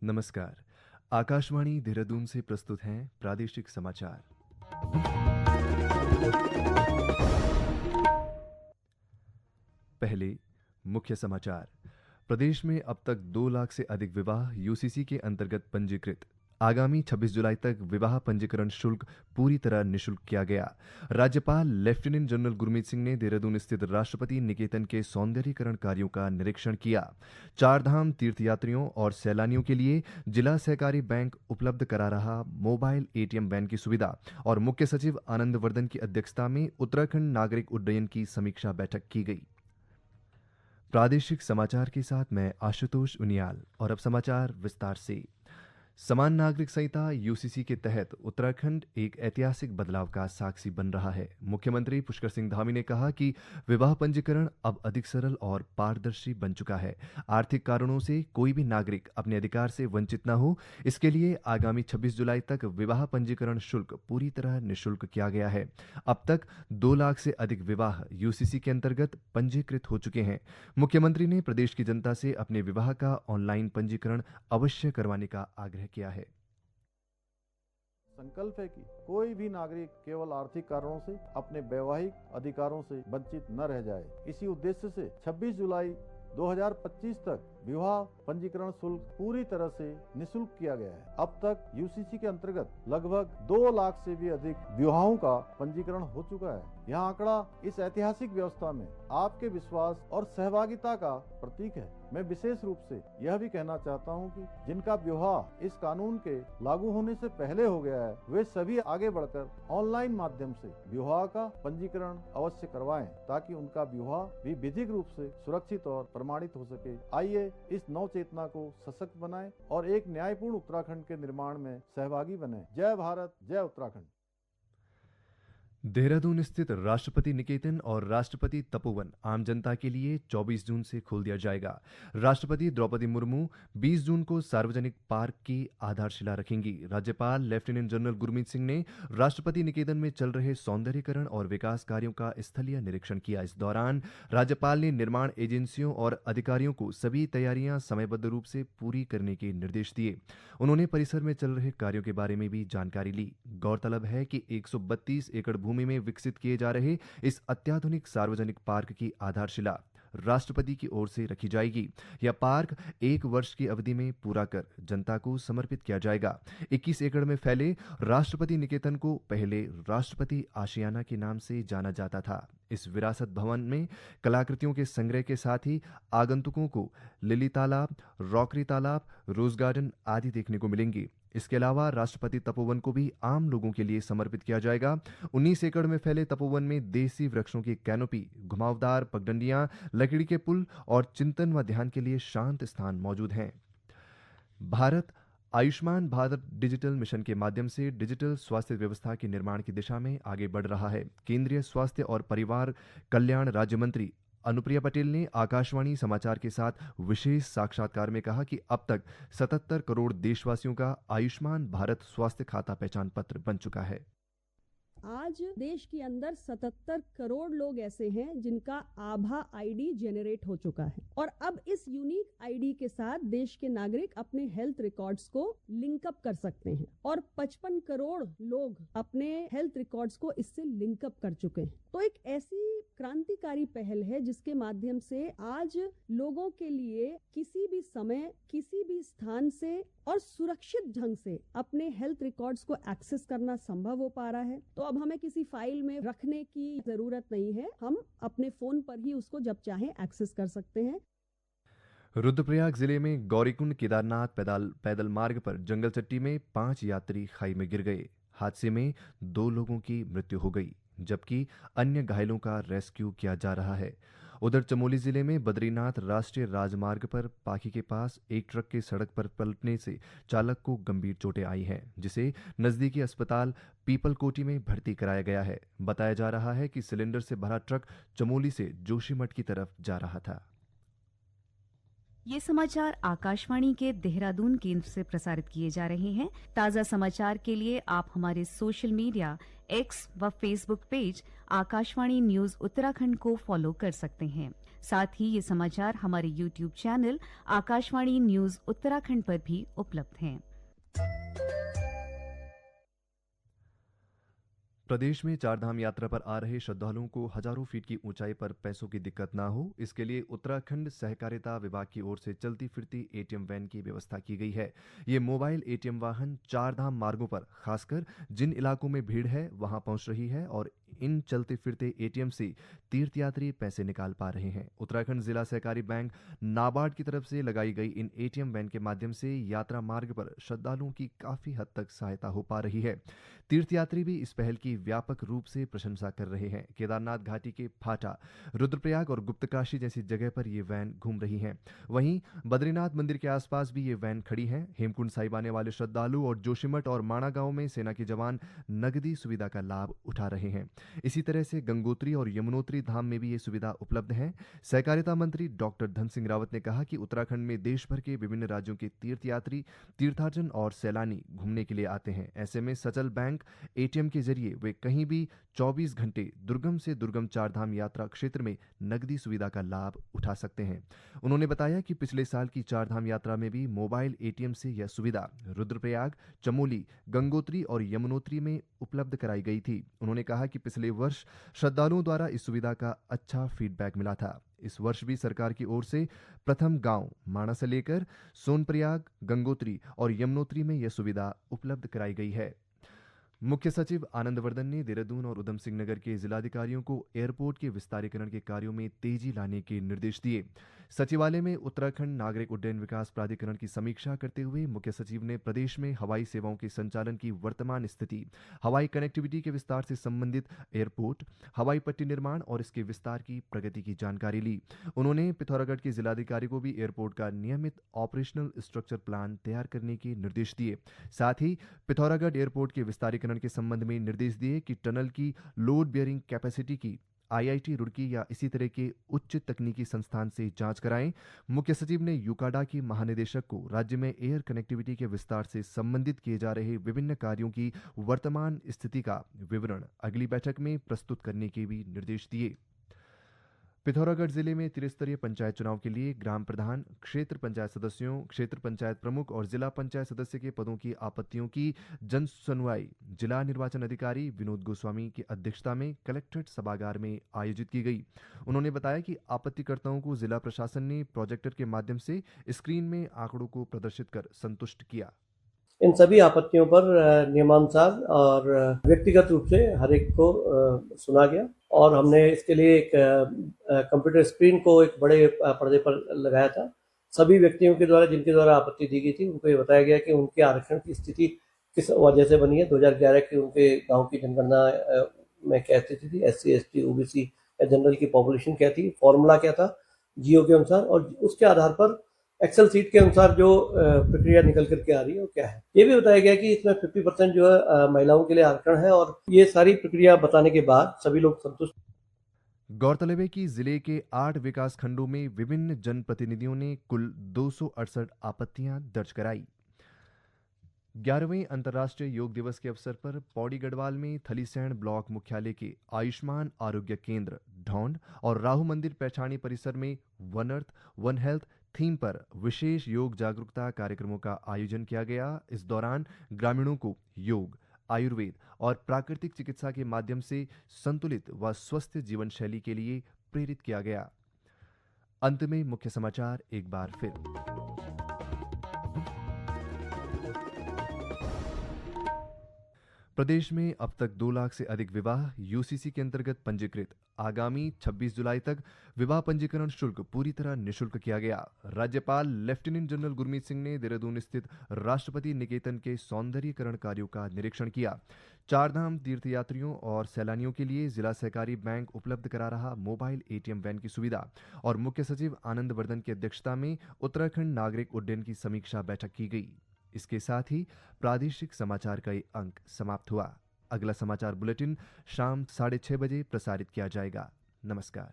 नमस्कार। आकाशवाणी देहरादून से प्रस्तुत हैं प्रादेशिक समाचार। पहले मुख्य समाचार। प्रदेश में अब तक 2 लाख से अधिक विवाह यूसीसी के अंतर्गत पंजीकृत। आगामी 26 जुलाई तक विवाह पंजीकरण शुल्क पूरी तरह निःशुल्क किया गया। राज्यपाल लेफ्टिनेंट जनरल गुरमीत सिंह ने देहरादून स्थित राष्ट्रपति निकेतन के सौंदर्यीकरण कार्यों का निरीक्षण किया। चारधाम तीर्थयात्रियों और सैलानियों के लिए जिला सहकारी बैंक उपलब्ध करा रहा मोबाइल एटीएम वैन की सुविधा और मुख्य सचिव आनंद वर्धन की अध्यक्षता में उत्तराखंड नागरिक उड्डयन की समीक्षा बैठक की गई। प्रादेशिक समाचार के साथ मैं आशुतोष उनियाल। और अब समाचार विस्तार से। समान नागरिक संहिता यूसीसी के तहत उत्तराखंड एक ऐतिहासिक बदलाव का साक्षी बन रहा है। मुख्यमंत्री पुष्कर सिंह धामी ने कहा कि विवाह पंजीकरण अब अधिक सरल और पारदर्शी बन चुका है। आर्थिक कारणों से कोई भी नागरिक अपने अधिकार से वंचित न हो, इसके लिए आगामी 26 जुलाई तक विवाह पंजीकरण शुल्क पूरी तरह निःशुल्क किया गया है। अब तक 2 लाख से अधिक विवाह यूसीसी के अंतर्गत पंजीकृत हो चुके हैं। मुख्यमंत्री ने प्रदेश की जनता से अपने विवाह का ऑनलाइन पंजीकरण अवश्य करवाने का आग्रह किया है। संकल्प है कि कोई भी नागरिक केवल आर्थिक कारणों से अपने वैवाहिक अधिकारों से वंचित न रह जाए। इसी उद्देश्य से 26 जुलाई 2025 तक विवाह पंजीकरण शुल्क पूरी तरह से निःशुल्क किया गया है। अब तक यूसीसी के अंतर्गत लगभग 2 लाख से भी अधिक विवाहों का पंजीकरण हो चुका है। यह आंकड़ा इस ऐतिहासिक व्यवस्था में आपके विश्वास और सहभागिता का प्रतीक है। मैं विशेष रूप से यह भी कहना चाहता हूं कि जिनका विवाह इस कानून के लागू होने से पहले हो गया है, वे सभी आगे बढ़कर ऑनलाइन माध्यम से विवाह का पंजीकरण अवश्य करवाएं, ताकि उनका विवाह भी विधिक रूप से सुरक्षित और प्रमाणित हो सके। आइए इस नव चेतना को सशक्त बनाएं और एक न्यायपूर्ण उत्तराखंड के निर्माण में सहभागी बने। जय भारत, जय उत्तराखंड। देहरादून स्थित राष्ट्रपति निकेतन और राष्ट्रपति तपोवन आम जनता के लिए 24 जून से खोल दिया जाएगा। राष्ट्रपति द्रौपदी मुर्मू 20 जून को सार्वजनिक पार्क की आधारशिला रखेंगी। राज्यपाल लेफ्टिनेंट जनरल गुरमीत सिंह ने राष्ट्रपति निकेतन में चल रहे सौंदर्यीकरण और विकास कार्यों का स्थलीय निरीक्षण किया। इस दौरान राज्यपाल ने निर्माण एजेंसियों और अधिकारियों को सभी तैयारियां समयबद्ध रूप से पूरी करने के निर्देश दिए। उन्होंने परिसर में चल रहे कार्यों के बारे में भी जानकारी ली। गौरतलब है कि 132 एकड़ भूमि में विकसित किए जा रहे इस अत्याधुनिक सार्वजनिक पार्क की आधारशिला राष्ट्रपति की ओर से रखी जाएगी। यह पार्क 1 वर्ष की अवधि में पूरा कर जनता को समर्पित किया जाएगा। 21 एकड़ में फैले राष्ट्रपति निकेतन को पहले राष्ट्रपति आशियाना के नाम से जाना जाता था। इस विरासत भवन में कलाकृतियों के संग्रह के साथ ही आगंतुकों को लिली तालाब, रॉकरी तालाब, रोज गार्डन आदि देखने को मिलेंगी। इसके अलावा राष्ट्रपति तपोवन को भी आम लोगों के लिए समर्पित किया जाएगा। 19 एकड़ में फैले तपोवन में देसी वृक्षों की कैनोपी, घुमावदार पगडंडियां, लकड़ी के पुल और चिंतन व ध्यान के लिए शांत स्थान मौजूद हैं। भारत आयुष्मान भारत डिजिटल मिशन के माध्यम से डिजिटल स्वास्थ्य व्यवस्था के निर्माण की दिशा में आगे बढ़ रहा है। केंद्रीय स्वास्थ्य और परिवार कल्याण राज्य मंत्री अनुप्रिया पटेल ने आकाशवाणी समाचार के साथ विशेष साक्षात्कार में कहा कि अब तक 77 करोड़ देशवासियों का आयुष्मान भारत स्वास्थ्य खाता पहचान पत्र बन चुका है। आज देश के अंदर 77 करोड़ लोग ऐसे हैं जिनका आभा आईडी जेनरेट हो चुका है और अब इस यूनिक आईडी के साथ देश के नागरिक अपने हेल्थ रिकॉर्ड्स को लिंकअप कर सकते हैं और 55 करोड़ लोग अपने हेल्थ रिकॉर्ड्स को इससे लिंकअप कर चुके हैं। तो एक ऐसी क्रांतिकारी पहल है जिसके माध्यम से आज लोगों के लिए किसी भी समय, किसी भी स्थान से और सुरक्षित ढंग से अपने हेल्थ रिकॉर्ड्स को एक्सेस करना संभव हो पा रहा है। तो अब हमें किसी फाइल में रखने की जरूरत नहीं है, हम अपने फोन पर ही उसको जब चाहें एक्सेस कर सकते हैं। रुद्रप्रयाग जिले में गौरीकुंड केदारनाथ पैदल मार्ग पर जंगल चट्टी में 5 यात्री खाई में गिर गए। हादसे में 2 लोगों की मृत्यु हो गई, जबकि अन्य घायलों का रेस्क्यू किया जा रहा है। उधर चमोली जिले में बद्रीनाथ राष्ट्रीय राजमार्ग पर पाखी के पास एक ट्रक के सड़क पर पलटने से चालक को गंभीर चोटें आई हैं, जिसे नजदीकी अस्पताल पीपलकोटी में भर्ती कराया गया है। बताया जा रहा है कि सिलेंडर से भरा ट्रक चमोली से जोशीमठ की तरफ जा रहा था। ये समाचार आकाशवाणी के देहरादून केंद्र से प्रसारित किए जा रहे हैं। ताज़ा समाचार के लिए आप हमारे सोशल मीडिया एक्स व Facebook page Akashvani news Uttarakhand को फॉलो कर सकते हैं। साथ ही ये समाचार हमारे YouTube channel Akashvani news Uttarakhand पर भी उपलब्ध हैं। प्रदेश में चारधाम यात्रा पर आ रहे श्रद्धालुओं को हजारों फीट की ऊंचाई पर पैसों की दिक्कत ना हो, इसके लिए उत्तराखंड सहकारिता विभाग की ओर से चलती फिरती एटीएम वैन की व्यवस्था की गई है। ये मोबाइल एटीएम वाहन चारधाम मार्गों पर खासकर जिन इलाकों में भीड़ है वहां पहुंच रही है और इन चलते फिरते एटीएम से तीर्थयात्री पैसे निकाल पा रहे हैं। उत्तराखंड जिला सहकारी बैंक नाबार्ड की तरफ से लगाई गई इन एटीएम वैन के माध्यम से यात्रा मार्ग पर श्रद्धालुओं की काफी हद तक सहायता हो पा रही है। तीर्थयात्री भी इस पहल की व्यापक रूप से प्रशंसा कर रहे हैं। केदारनाथ घाटी के फाटा, रुद्रप्रयाग और गुप्तकाशी जैसी जगह पर ये वैन घूम रही हैं। वहीं बद्रीनाथ मंदिर के आसपास भी ये वैन खड़ी हैं। हेमकुंड साहिब आने वाले श्रद्धालु और जोशीमठ और माणा गांव में सेना के जवान नगदी सुविधा का लाभ उठा रहे हैं। इसी तरह से गंगोत्री और यमुनोत्री धाम में भी ये सुविधा उपलब्ध है। सहकारिता मंत्री डॉक्टर धन सिंह रावत ने कहा कि उत्तराखंड में देश भर के विभिन्न राज्यों के तीर्थयात्री, तीर्थार्जन और सैलानी घूमने के लिए आते हैं। ऐसे में सचल बैंक एटीएम के जरिए वे कहीं भी 24 घंटे दुर्गम से दुर्गम चारधाम यात्रा क्षेत्र में नगदी सुविधा का लाभ उठा सकते हैं। उन्होंने बताया कि पिछले साल की चारधाम यात्रा में भी मोबाइल एटीएम से यह सुविधा रुद्रप्रयाग, चमोली, गंगोत्री और यमुनोत्री में उपलब्ध कराई गई थी। उन्होंने कहा कि पिछले वर्ष श्रद्धालुओं द्वारा इस सुविधा का अच्छा फीडबैक मिला था। इस वर्ष भी सरकार की ओर से प्रथम गांव माणा से लेकर सोनप्रयाग, गंगोत्री और यमुनोत्री में यह सुविधा उपलब्ध कराई गई है। मुख्य सचिव आनंदवर्धन ने देहरादून और उधम सिंह नगर के जिलाधिकारियों को एयरपोर्ट के विस्तारीकरण के कार्यों में तेजी लाने के निर्देश दिए। सचिवालय में उत्तराखंड नागरिक उड्डयन विकास प्राधिकरण की समीक्षा करते हुए मुख्य सचिव ने प्रदेश में हवाई सेवाओं के संचालन की वर्तमान स्थिति, हवाई कनेक्टिविटी के विस्तार से संबंधित एयरपोर्ट, हवाई पट्टी निर्माण और इसके विस्तार की प्रगति की जानकारी ली। उन्होंने पिथौरागढ़ के जिलाधिकारी को भी एयरपोर्ट का नियमित ऑपरेशनल स्ट्रक्चर प्लान तैयार करने के निर्देश दिए। साथ ही पिथौरागढ़ एयरपोर्ट के विस्तारीकरण के संबंध में निर्देश दिए कि टनल की लोड बेयरिंग कैपेसिटी की आईआईटी रुड़की या इसी तरह के उच्च तकनीकी संस्थान से जांच कराएं। मुख्य सचिव ने यूकाडा के महानिदेशक को राज्य में एयर कनेक्टिविटी के विस्तार से संबंधित किए जा रहे विभिन्न कार्यों की वर्तमान स्थिति का विवरण अगली बैठक में प्रस्तुत करने के भी निर्देश दिए। पिथौरागढ़ जिले में त्रिस्तरीय पंचायत चुनाव के लिए ग्राम प्रधान, क्षेत्र पंचायत सदस्यों, क्षेत्र पंचायत प्रमुख और जिला पंचायत सदस्य के पदों की आपत्तियों की जन सुनवाई जिला निर्वाचन अधिकारी विनोद गोस्वामी की अध्यक्षता में कलेक्ट्रेट सभागार में आयोजित की गई। उन्होंने बताया कि आपत्तिकर्ताओं को जिला प्रशासन ने प्रोजेक्टर के माध्यम से स्क्रीन में आंकड़ों को प्रदर्शित कर संतुष्ट किया। इन सभी आपत्तियों पर नियमानुसार और व्यक्तिगत रूप से हर एक को सुना गया और हमने इसके लिए एक कंप्यूटर स्क्रीन को एक बड़े पर्दे पर लगाया था। सभी व्यक्तियों के द्वारा जिनके द्वारा आपत्ति दी गई थी उनको ये बताया गया कि उनके आरक्षण की स्थिति किस वजह से बनी है। 2011 की उनके गांव की जनगणना में क्या स्थिति थी, SC ST OBC या जनरल की पॉपुलेशन क्या थी, फॉर्मूला क्या था जियो के अनुसार, और उसके आधार पर एक्सेल सीट के अनुसार जो प्रक्रिया निकल करके आ रही है वो क्या है। ये भी बताया गया कि इसमें 50% जो है महिलाओं के लिए आरक्षण है और ये सारी प्रक्रिया बताने के बाद सभी लोग संतुष्ट। गौरतलब है कि जिले के 8 विकास खंडों में विभिन्न जनप्रतिनिधियों ने कुल 268 आपत्तियां दर्ज कराई। 11वें अंतर्राष्ट्रीय योग दिवस के अवसर पर पौड़ी गढ़वाल में थलीसैंण ब्लॉक मुख्यालय के आयुष्मान आरोग्य केंद्र ढौंड और राहु मंदिर पैठाणी परिसर में one earth one health theme पर विशेष योग जागरूकता कार्यक्रमों का आयोजन किया गया। इस दौरान ग्रामीणों को योग, आयुर्वेद और प्राकृतिक चिकित्सा के माध्यम से संतुलित व स्वस्थ जीवन शैली के लिए प्रेरित किया गया। अंत में मुख्य समाचार एक बार फिर। प्रदेश में अब तक 2 लाख से अधिक विवाह यूसीसी के अंतर्गत पंजीकृत। आगामी 26 जुलाई तक विवाह पंजीकरण शुल्क पूरी तरह निःशुल्क किया गया। राज्यपाल लेफ्टिनेंट जनरल गुरमीत सिंह ने देहरादून स्थित राष्ट्रपति निकेतन के सौंदर्यीकरण कार्यों का निरीक्षण किया। चारधाम तीर्थयात्रियों और सैलानियों के लिए जिला सहकारी बैंक उपलब्ध करा रहा मोबाइल एटीएम वैन की सुविधा और मुख्य सचिव आनंदवर्धन की अध्यक्षता में उत्तराखंड नागरिक उड्डयन की समीक्षा बैठक की गई। इसके साथ ही प्रादेशिक समाचार का ये अंक समाप्त हुआ। अगला समाचार बुलेटिन शाम 6:30 बजे प्रसारित किया जाएगा। नमस्कार।